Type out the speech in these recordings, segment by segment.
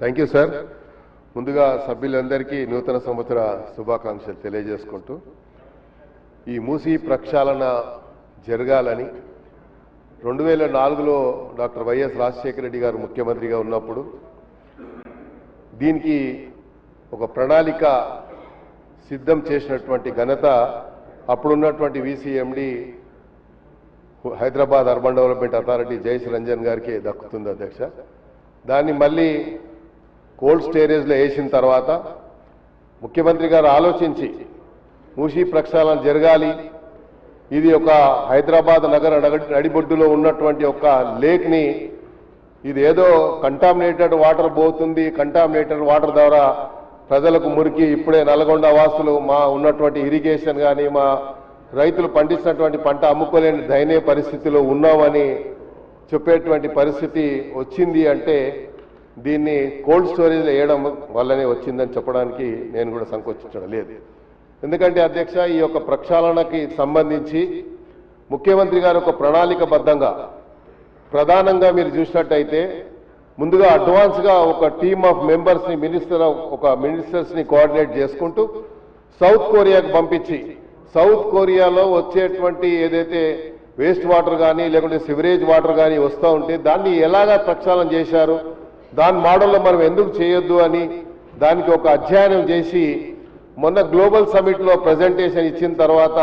Thank you sir. ముందుగా సభ్యులందరికీ నూతన సంవత్సర శుభాకాంక్షలు తెలియజేసుకుంటూ ఈ మూసీ ప్రక్షాళన జరగాలని 2004లో డాక్టర్ వైఎస్ రాజశేఖర రెడ్డి గారు ముఖ్యమంత్రిగా ఉన్నప్పుడు దీనికి ఒక ప్రణాళిక సిద్ధం చేసినటువంటి ఘనత అప్పుడున్నటువంటి VCMD Hyderabad urban development authority Jayashree Ranjan గారికి దక్కుతుంది అధ్యక్ష. దాన్ని మళ్ళీ కోల్డ్ స్టోరేజ్లో వేసిన తర్వాత ముఖ్యమంత్రి గారు ఆలోచించి మూసీ ప్రక్షాళన జరగాలి, ఇది ఒక హైదరాబాద్ నగర నడిబొడ్డులో ఉన్నటువంటి ఒక లేక్ని ఇది ఏదో కంటామినేటెడ్ వాటర్ పోతుంది, కంటామినేటెడ్ వాటర్ ద్వారా ప్రజలకు మురికి, ఇప్పుడే నల్గొండ వాసులు మా ఉన్నటువంటి ఇరిగేషన్ కానీ మా రైతులు పండించినటువంటి పంట అమ్ముకోలేని దయనీయ పరిస్థితిలో ఉన్నామని చెప్పేటువంటి పరిస్థితి వచ్చింది. అంటే దీన్ని కోల్డ్ స్టోరేజ్లో వేయడం వల్లనే వచ్చిందని చెప్పడానికి నేను కూడా సంకోచించడం లేదు. ఎందుకంటే అధ్యక్ష, ఈ యొక్క ప్రక్షాళనకి సంబంధించి ముఖ్యమంత్రి గారు ఒక ప్రణాళికబద్ధంగా ప్రధానంగా మీరు చూసినట్టయితే ముందుగా అడ్వాన్స్గా ఒక టీమ్ ఆఫ్ మెంబర్స్ని మినిస్టర్స్ని కోఆర్డినేట్ చేసుకుంటూ సౌత్ కొరియాకు పంపించి సౌత్ కొరియాలో వచ్చేటువంటి ఏదైతే వేస్ట్ వాటర్ కానీ లేకుంటే సివరేజ్ వాటర్ కానీ వస్తూ ఉంటే దాన్ని ఎలాగా ప్రక్షాళన చేశారు, దాని మోడల్లో మనం ఎందుకు చేయొద్దు అని దానికి ఒక అధ్యయనం చేసి మొన్న గ్లోబల్ సమిట్లో ప్రజెంటేషన్ ఇచ్చిన తర్వాత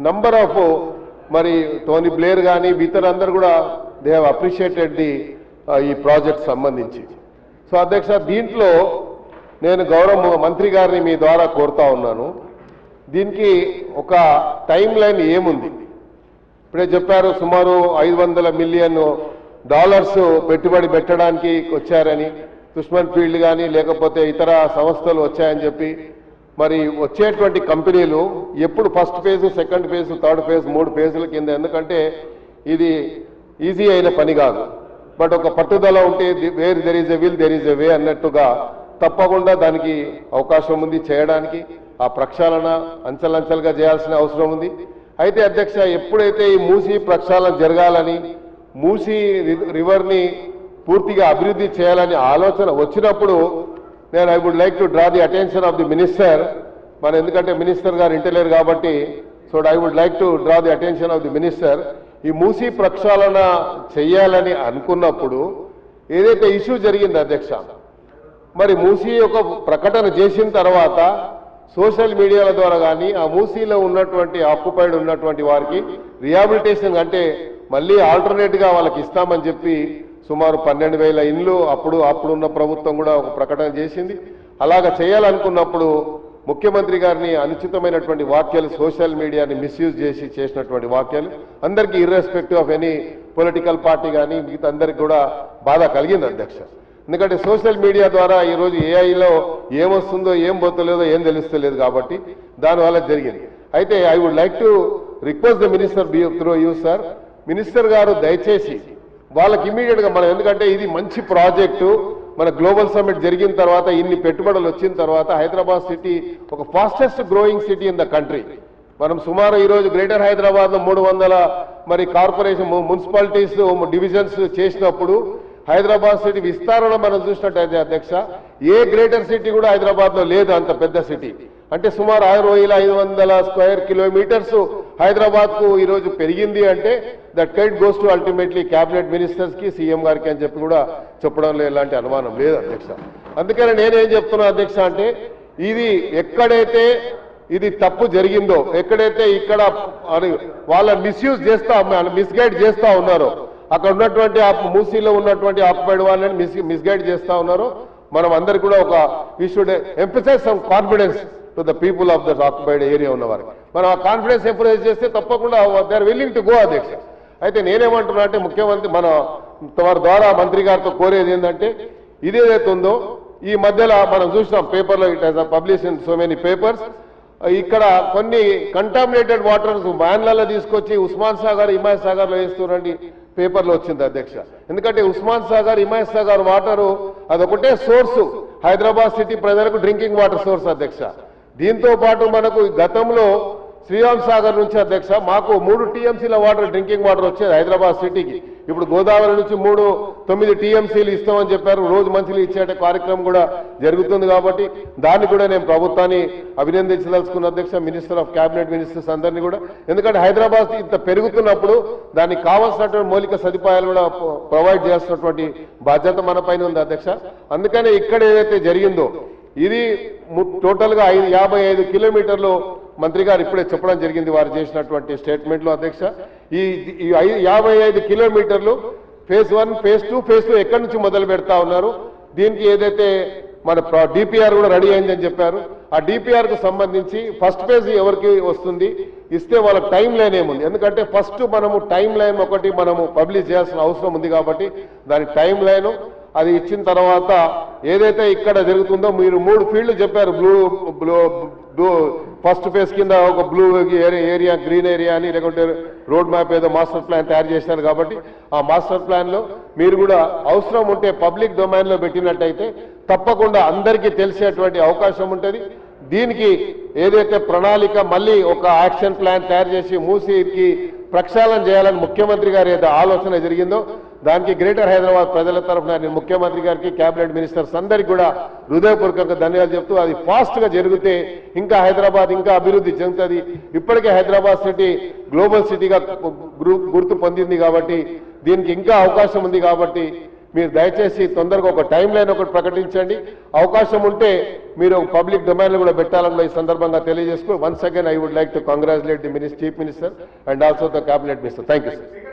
నంబర్ ఆఫ్ మరి టోనీ బ్లేర్ కానీ ఇతరులందరూ కూడా దే హ్యావ్ అప్రిషియేటెడ్ ఈ ప్రాజెక్ట్ సంబంధించి. సో అధ్యక్ష, దీంట్లో నేను గౌరవ మంత్రి గారిని మీ ద్వారా కోరుతా ఉన్నాను, దీనికి ఒక టైం లైన్ ఏముంది? ఇప్పుడే చెప్పారు సుమారు $500 మిలియన్ పెట్టుబడి పెట్టడానికి వచ్చారని, దుష్మన్ ఫీల్డ్ కానీ లేకపోతే ఇతర సంస్థలు వచ్చాయని చెప్పి. మరి వచ్చేటువంటి కంపెనీలు ఎప్పుడు first phase, second phase, third phase, 3 ఫేజుల కింద, ఎందుకంటే ఇది ఈజీ అయిన పని కాదు. బట్ ఒక పట్టుదల ఉంటే where there is a will there is a way అన్నట్టుగా తప్పకుండా దానికి అవకాశం ఉంది చేయడానికి. ఆ ప్రక్షాళన అంచెలంచెలుగా చేయాల్సిన అవసరం ఉంది. అయితే అధ్యక్ష, ఎప్పుడైతే ఈ మూసీ ప్రక్షాళన జరగాలని, మూసీ రివర్ని పూర్తిగా అభివృద్ధి చేయాలని ఆలోచన వచ్చినప్పుడు నేను I would like to draw the attention of the minister. మరి ఎందుకంటే మినిస్టర్ గారు ఇంటలేరు కాబట్టి, so I would like to draw the attention of the minister. ఈ మూసీ ప్రక్షాళన చేయాలని అనుకున్నప్పుడు ఏదైతే ఇష్యూ జరిగింది అధ్యక్ష, మరి మూసీ ఒక ప్రకటన చేసిన తర్వాత సోషల్ మీడియాల ద్వారా కానీ ఆ మూసీలో ఉన్నటువంటి ఆక్యుపైడ్ ఉన్నటువంటి వారికి రిహాబిలిటేషన్ అంటే మళ్ళీ ఆల్టర్నేట్గా వాళ్ళకి ఇస్తామని చెప్పి సుమారు 12,000 ఇండ్లు అప్పుడున్న ప్రభుత్వం కూడా ఒక ప్రకటన చేసింది. అలాగ చేయాలనుకున్నప్పుడు ముఖ్యమంత్రి గారిని అనుచితమైనటువంటి వ్యాఖ్యలు, సోషల్ మీడియాని మిస్యూజ్ చేసి చేసినటువంటి వ్యాఖ్యలు అందరికీ irrespective of any political party కానీ మిగతా అందరికీ కూడా బాధ కలిగింది అధ్యక్ష. ఎందుకంటే సోషల్ మీడియా ద్వారా ఈరోజు ఏఐలో ఏమొస్తుందో ఏం పోతలేదో ఏం తెలుస్తలేదు కాబట్టి దానివల్ల జరిగింది. అయితే I would like to request the minister through you sir, minister గారు దయచేసి వాళ్ళకి ఇమీడియట్గా మనం, ఎందుకంటే ఇది మంచి ప్రాజెక్టు, మన గ్లోబల్ సమ్మిట్ జరిగిన తర్వాత ఇన్ని పెట్టుబడులు వచ్చిన తర్వాత హైదరాబాద్ సిటీ ఒక fastest growing city in the country. మనం సుమారు ఈరోజు గ్రేటర్ హైదరాబాద్లో 300 మరి కార్పొరేషన్ మున్సిపాలిటీస్ డివిజన్స్ చేసినప్పుడు హైదరాబాద్ సిటీ విస్తరణ మనం చూసినట్టయితే అధ్యక్ష, ఏ గ్రేటర్ సిటీ కూడా హైదరాబాద్లో లేదు అంత పెద్ద సిటీ. అంటే సుమారు 6,500 స్క్వేర్ కిలోమీటర్స్ హైదరాబాద్కు ఈరోజు పెరిగింది. అంటే that credit goes to ultimately cabinet మినిస్టర్స్కి, సీఎం గారికి అని చెప్పి కూడా చెప్పడంలో ఎలాంటి అనుమానం లేదు అధ్యక్ష. అందుకని నేనేం చెప్తున్నా అధ్యక్ష అంటే, ఇది ఎక్కడైతే ఇది తప్పు జరిగిందో, ఎక్కడైతే ఇక్కడ వాళ్ళ మిస్యూజ్ మిస్గైడ్ చేస్తూ ఉన్నారో, అక్కడ ఉన్నటువంటి మూసీలో ఉన్నటువంటి ఆక్యుపైడ్ వాళ్ళని మిస్గైడ్ చేస్తూ ఉన్నారో, మనం అందరికి కూడా ఒక we should emphasize some confidence to the people of that occupied area ఉన్నవారికి. మనం ఆ కాన్ఫిడెన్స్ ఎంఫసైజ్ చేస్తే తప్పకుండా they are willing to go అధ్యక్ష. అయితే నేనేమంటున్నా అంటే, ముఖ్యమంత్రి మన వారి ద్వారా మంత్రి గారితో కోరేది ఏంటంటే, ఇదేదైతే ఉందో ఈ మధ్యలో మనం చూసినాం పేపర్లో, it has publish in so many papers, ఇక్కడ కొన్ని కంటామినేటెడ్ వాటర్స్ వ్యాన్లలో తీసుకొచ్చి ఉస్మాన్ సాగర్, హిమాయత్ సాగర్లో వేస్తున్నారండి పేపర్లో వచ్చింది అధ్యక్ష. ఎందుకంటే ఉస్మాన్ సాగర్, హిమాయత్ సాగర్ వాటరు అదొకటే సోర్సు హైదరాబాద్ సిటీ ప్రజలకు డ్రింకింగ్ వాటర్ సోర్స్ అధ్యక్ష. దీంతో పాటు మనకు గతంలో శ్రీరామ్ సాగర్ నుంచి అధ్యక్ష మాకు 3 టీఎంసీల వాటర్ డ్రింకింగ్ వాటర్ వచ్చేది హైదరాబాద్ సిటీకి. ఇప్పుడు గోదావరి నుంచి 9 టీఎంసీలు ఇస్తామని చెప్పారు, రోజు మంచిలు ఇచ్చే కార్యక్రమం కూడా జరుగుతుంది. కాబట్టి దాన్ని కూడా నేను ప్రభుత్వాన్ని అభినందించదలుచుకున్న అధ్యక్ష, మినిస్టర్ ఆఫ్ క్యాబినెట్ మినిస్టర్స్ అందరినీ కూడా. ఎందుకంటే హైదరాబాద్ ఇంత పెరుగుతున్నప్పుడు దానికి కావాల్సినటువంటి మౌలిక సదుపాయాలు కూడా ప్రొవైడ్ చేస్తున్నటువంటి బాధ్యత మన పైన ఉంది అధ్యక్ష. అందుకనే ఇక్కడ ఏదైతే జరిగిందో ఇది టోటల్ గా 55 కిలోమీటర్లు మంత్రి గారు ఇప్పుడే చెప్పడం జరిగింది వారు చేసినటువంటి స్టేట్మెంట్ లో అధ్యక్ష. ఈ 55 కిలోమీటర్లు ఫేజ్ 1, ఫేజ్ 2, ఫేజ్ 2 ఎక్కడి నుంచి మొదలు పెడతా ఉన్నారు. దీనికి ఏదైతే మన డిపిఆర్ కూడా రెడీ అయిందని చెప్పారు, ఆ డిపిఆర్ కు సంబంధించి ఫస్ట్ ఫేజ్ ఎవరికి వస్తుంది, ఇస్తే వాళ్ళకి టైం లైన్ ఏముంది. ఎందుకంటే ఫస్ట్ మనము టైం లైన్ ఒకటి మనము పబ్లిష్ చేయాల్సిన అవసరం ఉంది. కాబట్టి దాని టైం లైన్ అది ఇచ్చిన తర్వాత ఏదైతే ఇక్కడ జరుగుతుందో మీరు 3 ఫీల్డ్లు చెప్పారు. ఫస్ట్ ఫేజ్ కింద ఒక బ్లూ ఏరియా, గ్రీన్ ఏరియా అని, లేకుంటే రోడ్ మ్యాప్ ఏదో మాస్టర్ ప్లాన్ తయారు చేశారు. కాబట్టి ఆ మాస్టర్ ప్లాన్ లో మీరు కూడా అవసరం ఉంటే పబ్లిక్ డొమైన్ లో పెట్టినట్టయితే తప్పకుండా అందరికీ తెలిసేటువంటి అవకాశం ఉంటుంది. దీనికి ఏదైతే ప్రణాళిక మళ్ళీ ఒక యాక్షన్ ప్లాన్ తయారు చేసి మూసీకి ప్రక్షాళన చేయాలని ముఖ్యమంత్రి గారు ఏదో ఆలోచన జరిగిందో దానికి గ్రేటర్ హైదరాబాద్ ప్రజల తరఫున నేను ముఖ్యమంత్రి గారికి, క్యాబినెట్ మినిస్టర్స్ అందరికీ కూడా హృదయపూర్వకంగా ధన్యవాదాలు చెప్తూ, అది ఫాస్ట్ గా జరిగితే ఇంకా హైదరాబాద్ ఇంకా అభివృద్ధి చెందుతుంది. ఇప్పటికే హైదరాబాద్ సిటీ గ్లోబల్ సిటీగా గుర్తు పొందింది. కాబట్టి దీనికి ఇంకా అవకాశం ఉంది. కాబట్టి మీరు దయచేసి తొందరగా ఒక టైం లైన్ ఒకటి ప్రకటించండి. అవకాశం ఉంటే మీరు పబ్లిక్ డొమైన్ లో కూడా పెట్టాలని ఈ సందర్భంగా తెలియజేసుకుని once again I would like to congratulate the chief minister and also the cabinet minister. Thank you sir.